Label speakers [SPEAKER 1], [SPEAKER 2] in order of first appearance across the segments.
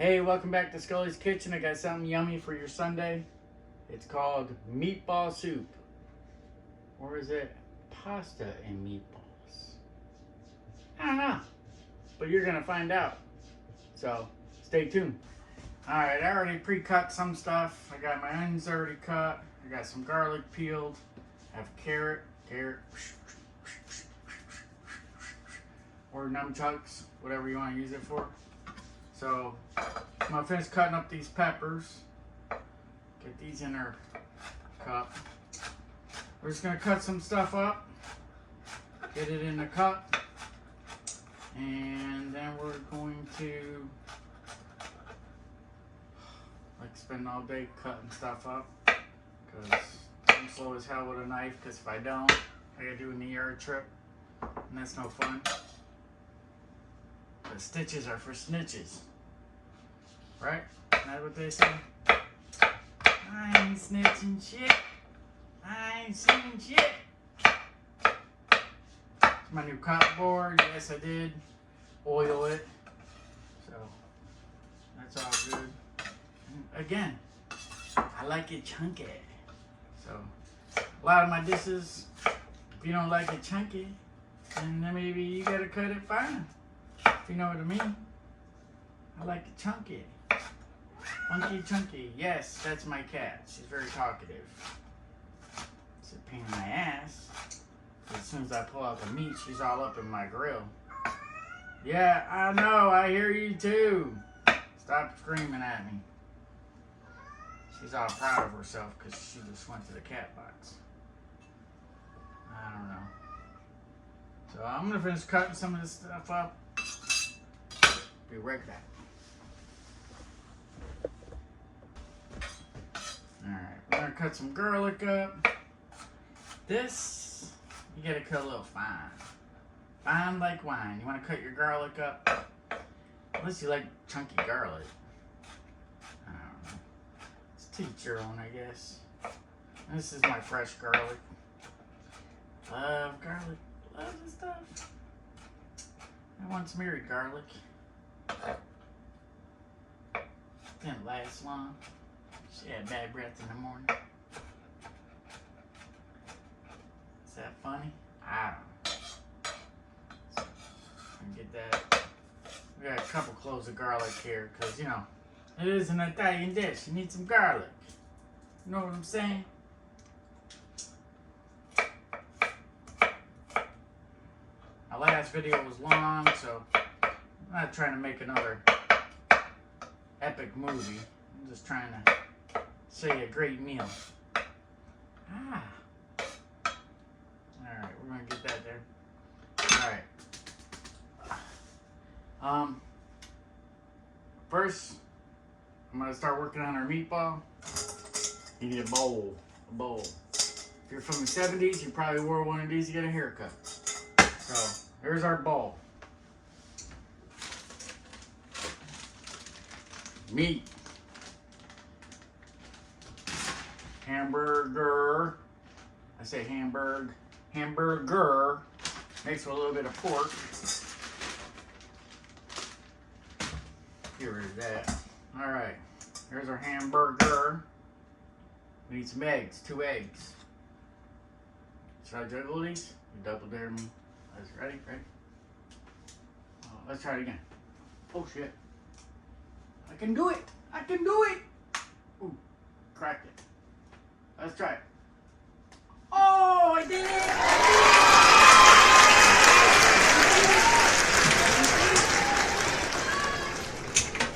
[SPEAKER 1] Hey, welcome back to Scully's Kitchen. I got something yummy for your Sunday. It's called meatball soup. Or is it pasta and meatballs? I don't know. But you're going to find out. So, stay tuned. Alright, I already pre-cut some stuff. I got my onions already cut. I got some garlic peeled. I have carrot. Or nunchucks, whatever you want to use it for. So, I'm going to finish cutting up these peppers. Get these in our cup. We're just going to cut some stuff up. Get it in the cup. And then we're going to spend all day cutting stuff up. Because I'm slow as hell with a knife. Because if I don't, I got to do an ER trip. And that's no fun. The stitches are for snitches. Right? Isn't that what they say? I ain't snitching shit. I ain't seeing shit. It's my new cotton Yes, I did oil it. So, that's all good. And again, I like it chunky. So, a lot of my dishes, if you don't like it chunky, then maybe you gotta cut it fine. If you know what I mean. I like it chunky. Funky chunky. Yes, that's my cat. She's very talkative. It's a pain in my ass. As soon as I pull out the meat, she's all up in my grill. Yeah, I know. I hear you too. Stop screaming at me. She's all proud of herself because she just went to the cat box. I don't know. So I'm going to finish cutting some of this stuff up. Be right back. Alright, we're going to cut some garlic up. This, you got to cut a little fine. Fine like wine. You want to cut your garlic up. Unless you like chunky garlic. I don't know. It's to each your own, I guess. This is my fresh garlic. Love garlic. Love this stuff. I once married garlic. Didn't last long. She had bad breath in the morning. Is that funny? I don't know. Get that. We got a couple cloves of garlic here because, you know, it is an Italian dish. You need some garlic. You know what I'm saying? My last video was long, so I'm not trying to make another epic movie. I'm just trying to show you a great meal. Alright, we're going to get that there. Alright. First, I'm going to start working on our meatball. You need a bowl. A bowl. If you're from the 70s, you probably wore one of these to get a haircut. So, here's our bowl. Meat. Hamburger. I say hamburger. Hamburger. Mixed with a little bit of pork. Here is that. Alright. Here's our hamburger. We need some eggs. 2 eggs. Should I juggle these? You double dare me. Ready? Ready? Let's try it again. Oh shit. I can do it! I can do it! Ooh, cracked it. Let's try it. Oh, I did it!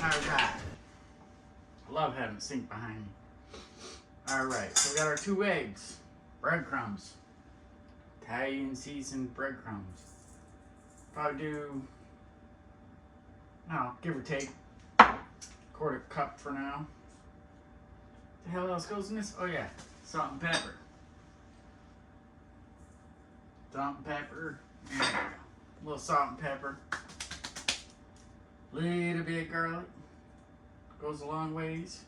[SPEAKER 1] Alright. I love having a sink behind me. Alright, so we got our 2 eggs. Breadcrumbs. Italian seasoned breadcrumbs. Probably do, no, give or take, 1/4 cup for now. What the hell else goes in this? Oh yeah, salt and pepper. Salt and pepper. There we go. A little salt and pepper. Little bit of garlic. Goes a long ways.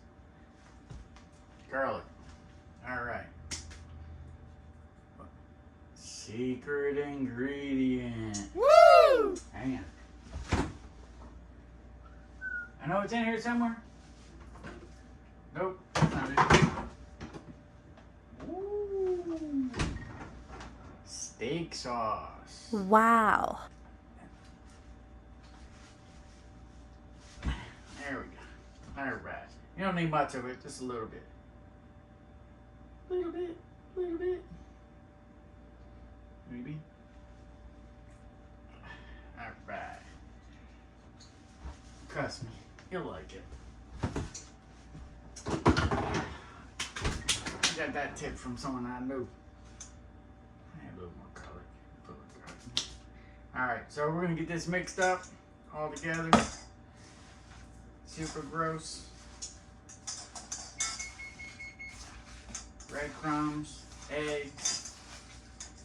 [SPEAKER 1] Garlic. Alright. Secret ingredient.
[SPEAKER 2] Woo!
[SPEAKER 1] Hang on. I know it's in here somewhere. Nope, that's not it. Ooh. Steak sauce.
[SPEAKER 2] Wow.
[SPEAKER 1] There we go. All right. You don't need much of it, just a little bit. Little bit. Maybe. All right. Trust me, you'll like it. I got that tip from someone I knew. I had a little more color. All right, so we're gonna get this mixed up all together. Super gross. Breadcrumbs, eggs.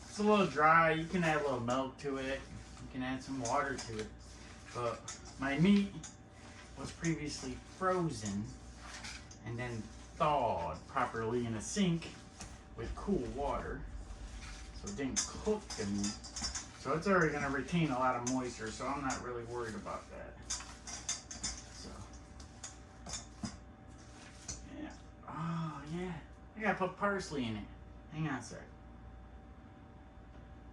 [SPEAKER 1] It's a little dry. You can add a little milk to it. You can add some water to it. But my meat was previously frozen and then thawed properly in a sink with cool water. So it didn't cook the meat. So it's already going to retain a lot of moisture, so I'm not really worried about that. So, yeah. Oh, yeah. I got to put parsley in it. Hang on a sec.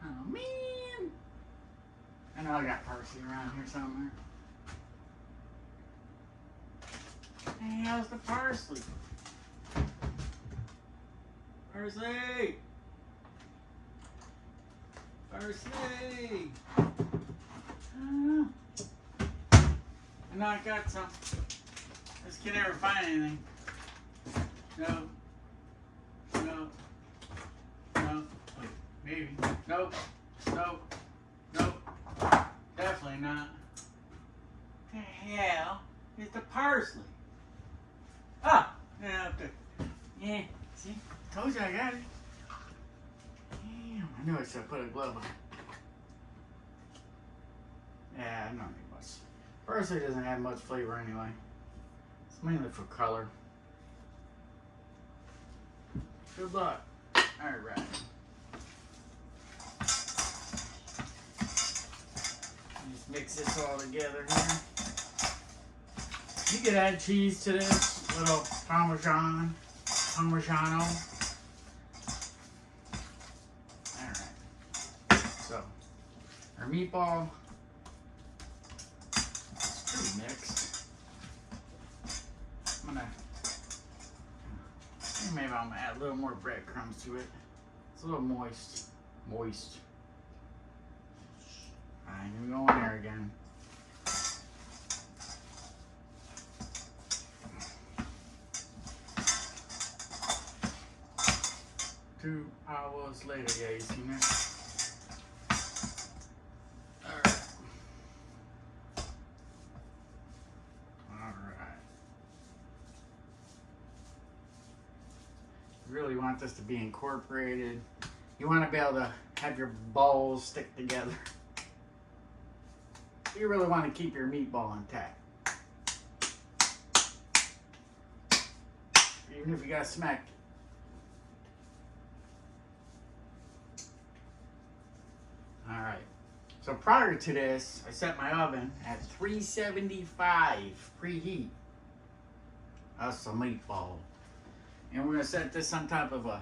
[SPEAKER 1] Oh, man. I know I got parsley around here somewhere. Hey, how's the parsley? Parsley! Parsley! I know I got some. This kid never find anything. No. Wait, maybe. Nope. Definitely not. What the hell is the parsley? Ah! Yeah, up there. Yeah, see? Told you I got it. Damn, I knew I should have put a glove on. Yeah, I don't need much. Parsley doesn't have much flavor anyway. It's mainly for color. Good luck. Alright. Just mix this all together here. You could add cheese to this, little Parmesan. Alright. So, our meatball is pretty mixed. Maybe I'm gonna add a little more breadcrumbs to it. It's a little moist. I'm gonna go in there again. 2 hours later, yeah, you seen that? Alright. You really want this to be incorporated. You want to be able to have your balls stick together. You really want to keep your meatball intact. Even if you got smacked. Alright, so prior to this, I set my oven at 375 preheat. That's a meatball. And we're going to set this on top of a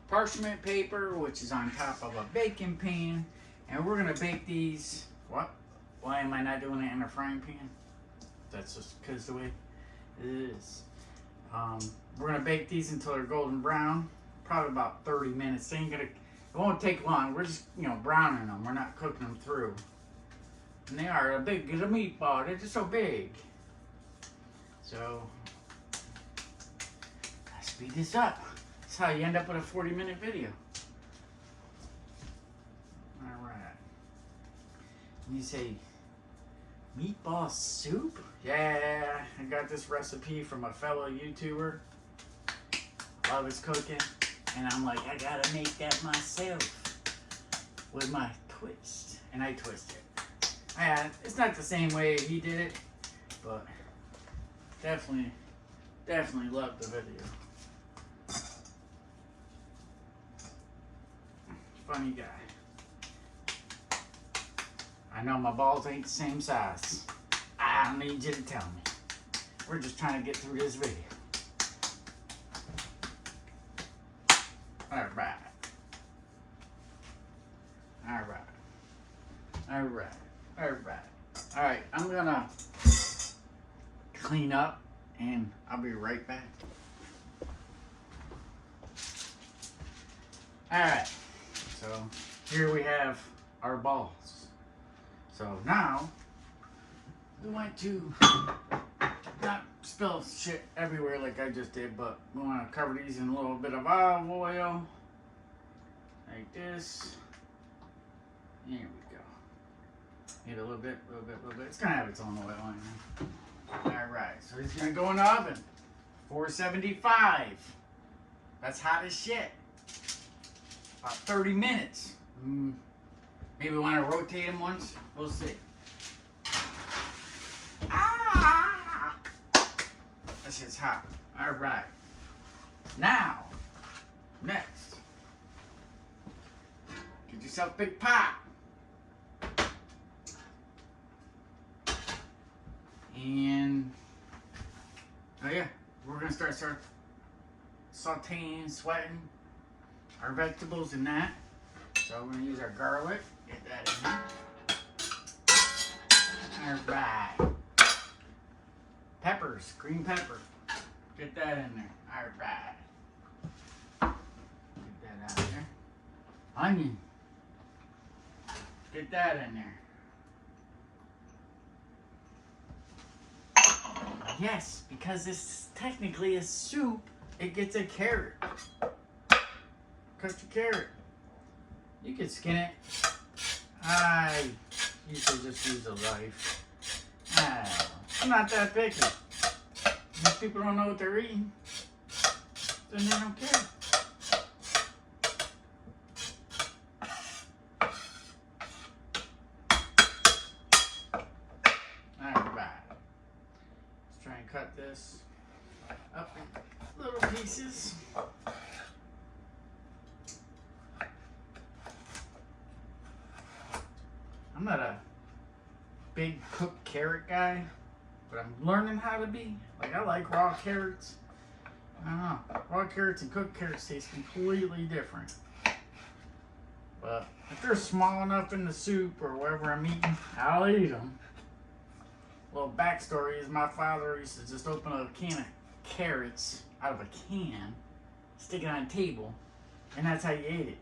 [SPEAKER 1] parchment paper, which is on top of a baking pan. And we're going to bake these. What? Why am I not doing it in a frying pan? That's just because the way it is. We're going to bake these until they're golden brown. Probably about 30 minutes. It won't take long. We're just, browning them. We're not cooking them through. And they are as big as a meatball. They're just so big. So, let's speed this up. That's how you end up with a 40-minute video. Alright. You say, meatball soup? Yeah, I got this recipe from a fellow YouTuber. Love his cooking. And I'm like, I gotta make that myself with my twist. And I twist it. It's not the same way he did it, but definitely loved the video. Funny guy. I know my balls ain't the same size. I don't need you to tell me. We're just trying to get through this video. Alright. Alright, I'm gonna clean up and I'll be right back. Alright, so here we have our balls. So now we want to not spill shit everywhere like I just did, but we want to cover these in a little bit of olive oil like this. There we go. Need a little bit. It's gonna have its own oil in there. Alright, so it's gonna go in the oven. 475. That's hot as shit. About 30 minutes. Maybe we want to rotate them once. We'll see. Ah! That shit's hot. Alright. Now, next. Get yourself a big pot. And, oh yeah, we're going to start sauteing, sweating our vegetables in that. So we're going to use our garlic. Get that in there. Alright. Peppers, green pepper. Get that in there. Alright. Get that out of there. Onion. Get that in there. Yes, because this is technically a soup, it gets a carrot. Cut your carrot. You can skin it. I usually just use a knife. I'm not that picky. If people don't know what they're eating, then they don't care. Cut this up in little pieces. I'm not a big cooked carrot guy, but I'm learning how to be. Like, I like raw carrots. I don't know. Raw carrots and cooked carrots taste completely different. But if they're small enough in the soup or wherever I'm eating, I'll eat them. Little backstory is my father used to just open a can of carrots out of a can, stick it on a table, and that's how you ate it.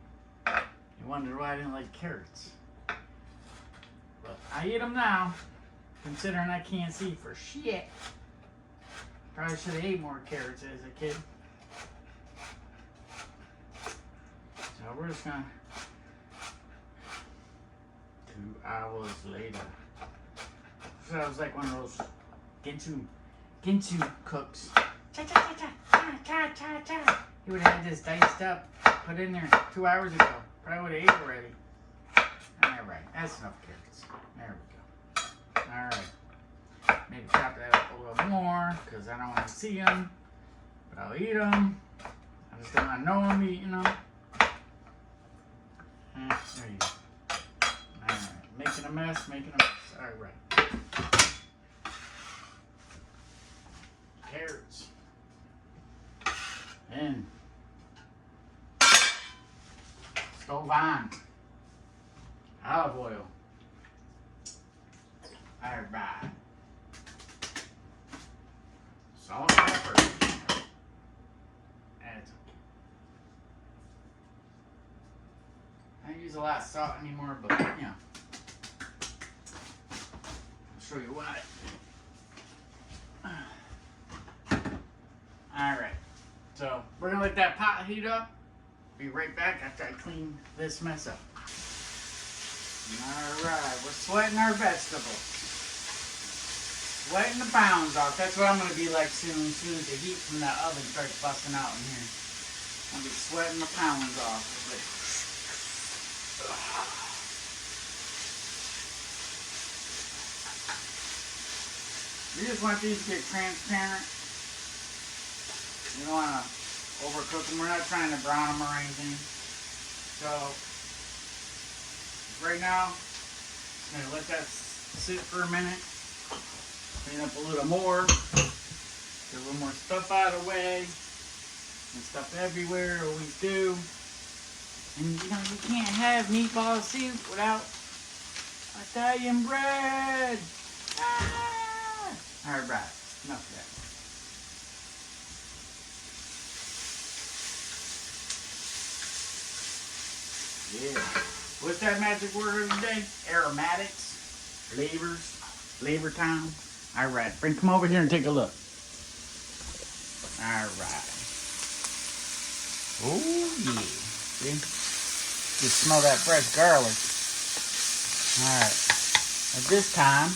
[SPEAKER 1] You wondered why I didn't like carrots. But I eat them now, considering I can't see for shit. Probably should have ate more carrots as a kid. So we're just gonna... 2 hours later. So I was like one of those Ginsu cooks. Cha cha cha cha cha cha cha. He would have had this diced up, put in there 2 hours ago. Probably would have ate already. Alright, that's enough carrots. There we go. Alright. Maybe chop that up a little more, because I don't want to see them. But I'll eat them. I just don't want to know I'm eating them. There you go. Alright. Making a mess. Alright. Carrots. And stove on. Olive oil. Alright. Salt, pepper. That's okay. I don't use a lot of salt anymore, but you know. I'll show you why. Alright, so we're going to let that pot heat up. Be right back after I clean this mess up. Alright, we're sweating our vegetables. Sweating the pounds off. That's what I'm going to be like soon as the heat from that oven starts busting out in here. I'll be sweating the pounds off of it. You just want these to get transparent. You don't want to overcook them. We're not trying to brown them or anything. So, right now, I'm going to let that sit for a minute. Clean up a little more. Get a little more stuff out of the way. And stuff everywhere, always do. And you know, you can't have meatball soup without Italian bread. Ah! Alright, enough of that. Yeah. What's that magic word of the day? Aromatics, flavors, flavor time. Alright, friend, come over here and take a look. Alright. Oh yeah. See? Just smell that fresh garlic. Alright. At this time,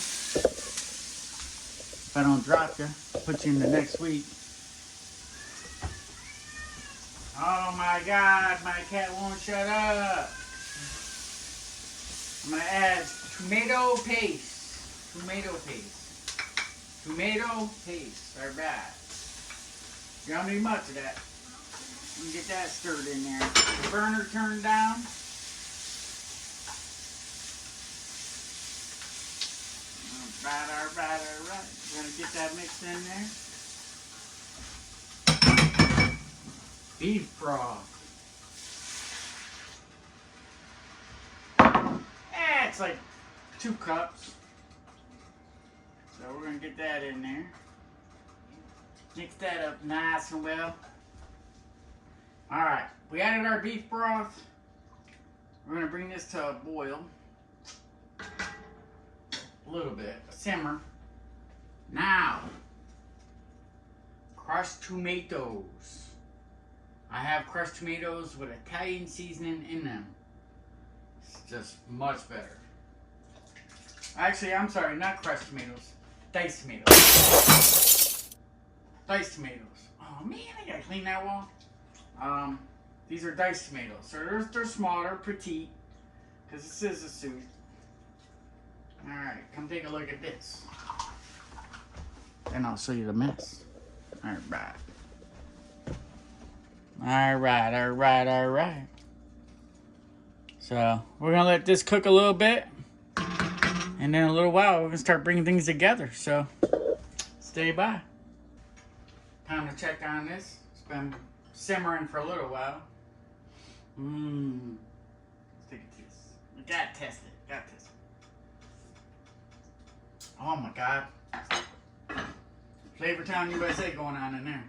[SPEAKER 1] if I don't drop you, I'll put you in the next week. Oh my God, my cat won't shut up. I'm gonna add tomato paste. Tomato paste. Tomato paste. Alright. You don't need much of that. Let me get that stirred in there. The burner turned down. Alright. We're gonna get that mixed in there. Beef broth. It's like 2 cups. So we're gonna get that in there. Mix that up nice and well. Alright, we added our beef broth. We're gonna bring this to a boil. A little bit, a simmer. Now, crushed tomatoes. I have crushed tomatoes with Italian seasoning in them. It's just much better. Actually, I'm sorry, not crushed tomatoes. Diced tomatoes. Diced tomatoes. Oh man, I gotta clean that wall. These are diced tomatoes. So they're smaller, petite, because this is a soup. Alright, come take a look at this. Then I'll show you the mess. Alright. Alright. So, we're going to let this cook a little bit. And then in a little while, we're going to start bringing things together. So, stay by. Time to check on this. It's been simmering for a little while. Let's take a taste. We got to test it. Oh my God. Flavor Town USA going on in there.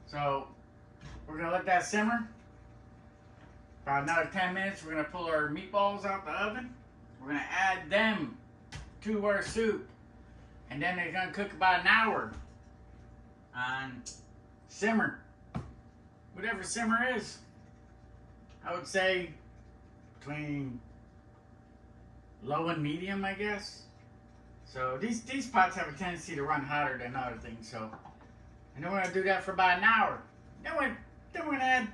[SPEAKER 1] So, we're going to let that simmer. About another 10 minutes, we're going to pull our meatballs out the oven. We're going to add them to our soup. And then they're going to cook about an hour on simmer. Whatever simmer is. I would say between low and medium, I guess. So these pots have a tendency to run hotter than other things. So, and then we're gonna do that for about an hour. Then we're gonna add,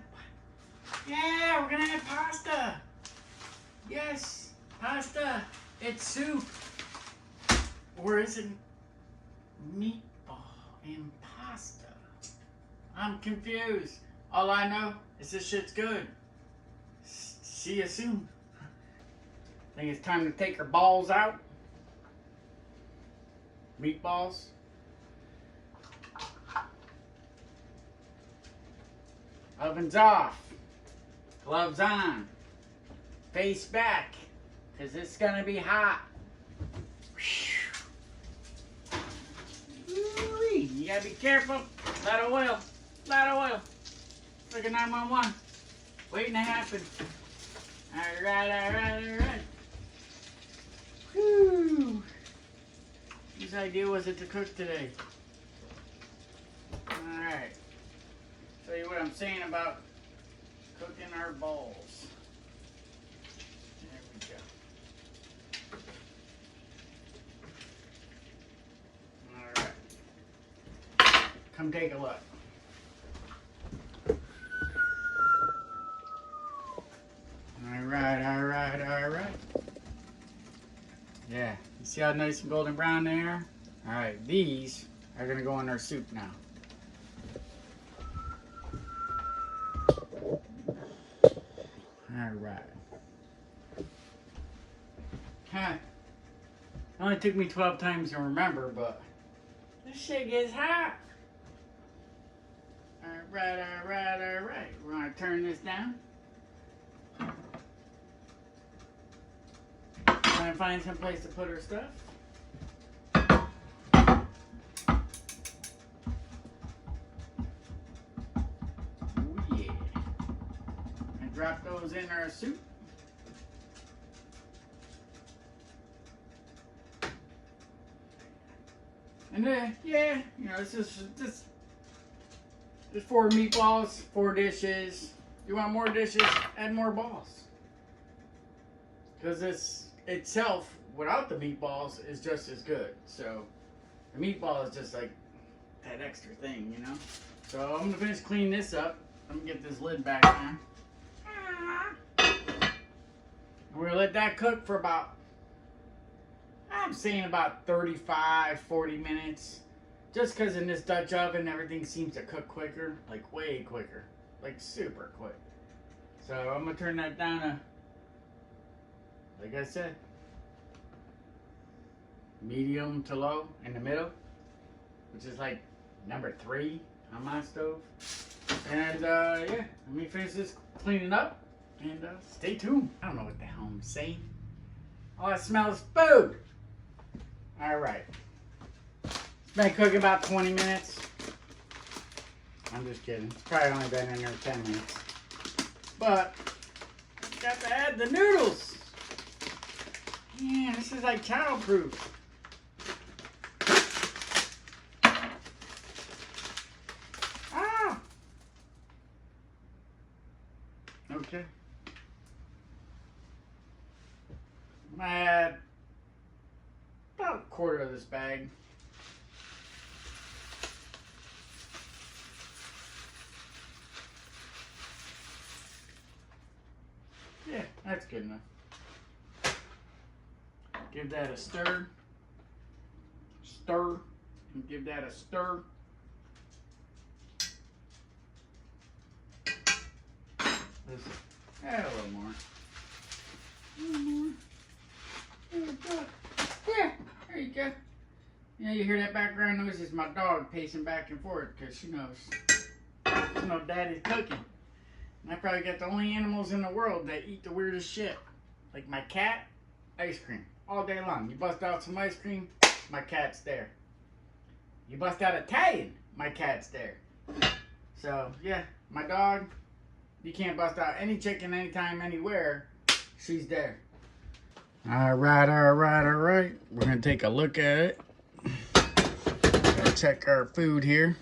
[SPEAKER 1] we're gonna add pasta. Yes, pasta. It's soup, or is it meatball and pasta? I'm confused. All I know is this shit's good. See you soon. I think it's time to take our balls out. Meatballs. Oven's off. Gloves on. Face back. Because it's going to be hot. Ooh-wee. You got to be careful. Lot of oil. It's like a 911. Waiting to happen. Alright. Whew. Whose idea was it to cook today? Alright. Tell you what I'm saying about cooking our balls. There we go. Alright. Come take a look. Alright. Yeah, you see how nice and golden brown they are? Alright, these are going to go in our soup now. Alright. It only took me 12 times to remember, but This shit gets hot. Alright, alright, alright. We're gonna turn this down. Try and find some place to put her stuff. Oh yeah. And drop those in our soup. And then, yeah, you know, it's just 4 meatballs, 4 dishes. You want more dishes? Add more balls. Because this itself, without the meatballs, is just as good. So, the meatball is just like that extra thing, you know? So, I'm going to finish cleaning this up. I'm going to get this lid back on. We're going to let that cook for about, I'm saying about 35, 40 minutes. Just because in this Dutch oven, everything seems to cook quicker. Like, way quicker. Like, super quick. So, I'm going to turn that down to, like I said, medium to low in the middle. Which is like number 3 on my stove. And, yeah, let me finish this cleaning up. And, stay tuned. I don't know what the hell I'm saying. All I smell is food. Alright. Been cooking about 20 minutes. I'm just kidding. It's probably only been in there 10 minutes. But, got to add the noodles. Man, this is like childproof. Ah! Okay. I'm gonna add about a quarter of this bag. Yeah, that's good enough. Give that a stir. Stir. And give that a stir. Listen. Add a little more. A little more. There you go. Yeah, there you go. Yeah, you hear that background noise? It's my dog pacing back and forth because she knows. You know, Daddy's cooking. And I probably got the only animals in the world that eat the weirdest shit. Like my cat, ice cream. All day long. You bust out some ice cream, my cat's there. You bust out Italian, my cat's there. So, yeah, my dog, you can't bust out any chicken anytime, anywhere. She's there. Alright, alright, alright. We're going to take a look at it. Check our food here.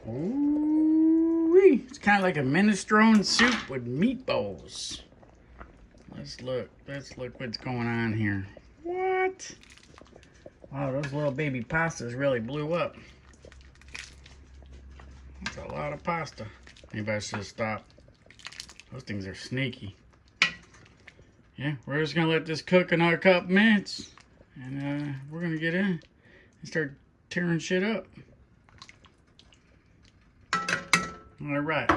[SPEAKER 1] Ooh-wee. It's kind of like a minestrone soup with meatballs. Let's look what's going on here. What? Wow, those little baby pastas really blew up. That's a lot of pasta. Maybe I should stop. Those things are sneaky. Yeah, we're just gonna let this cook another couple minutes. And we're gonna get in and start tearing shit up. Alright.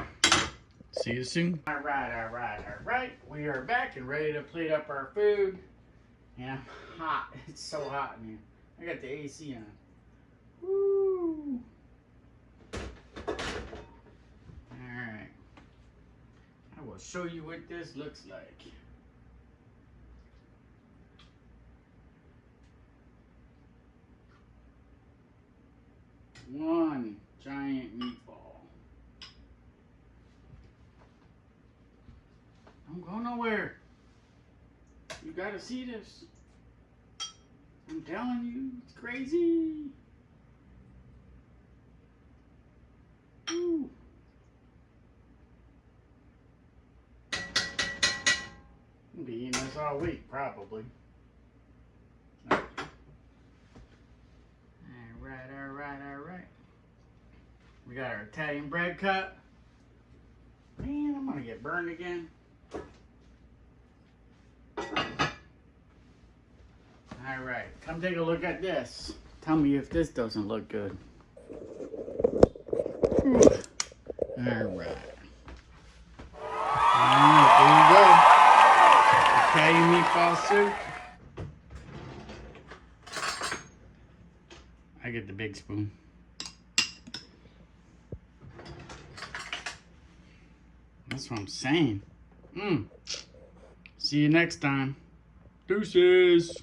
[SPEAKER 1] See you soon. Alright. We are back and ready to plate up our food. And I'm hot. It's so hot in here. I got the AC on. Woo! Alright. I will show you what this looks like. One giant meatball. Don't go nowhere. You gotta see this. I'm telling you, it's crazy. Ooh. I'll be eating this all week, probably. Okay. Alright. We got our Italian bread cut. Man, I'm gonna get burned again. Alright, come take a look at this. Tell me if this doesn't look good. Alright. Alright, there you go. Italian meatball soup. I get the big spoon. That's what I'm saying. See you next time. Deuces.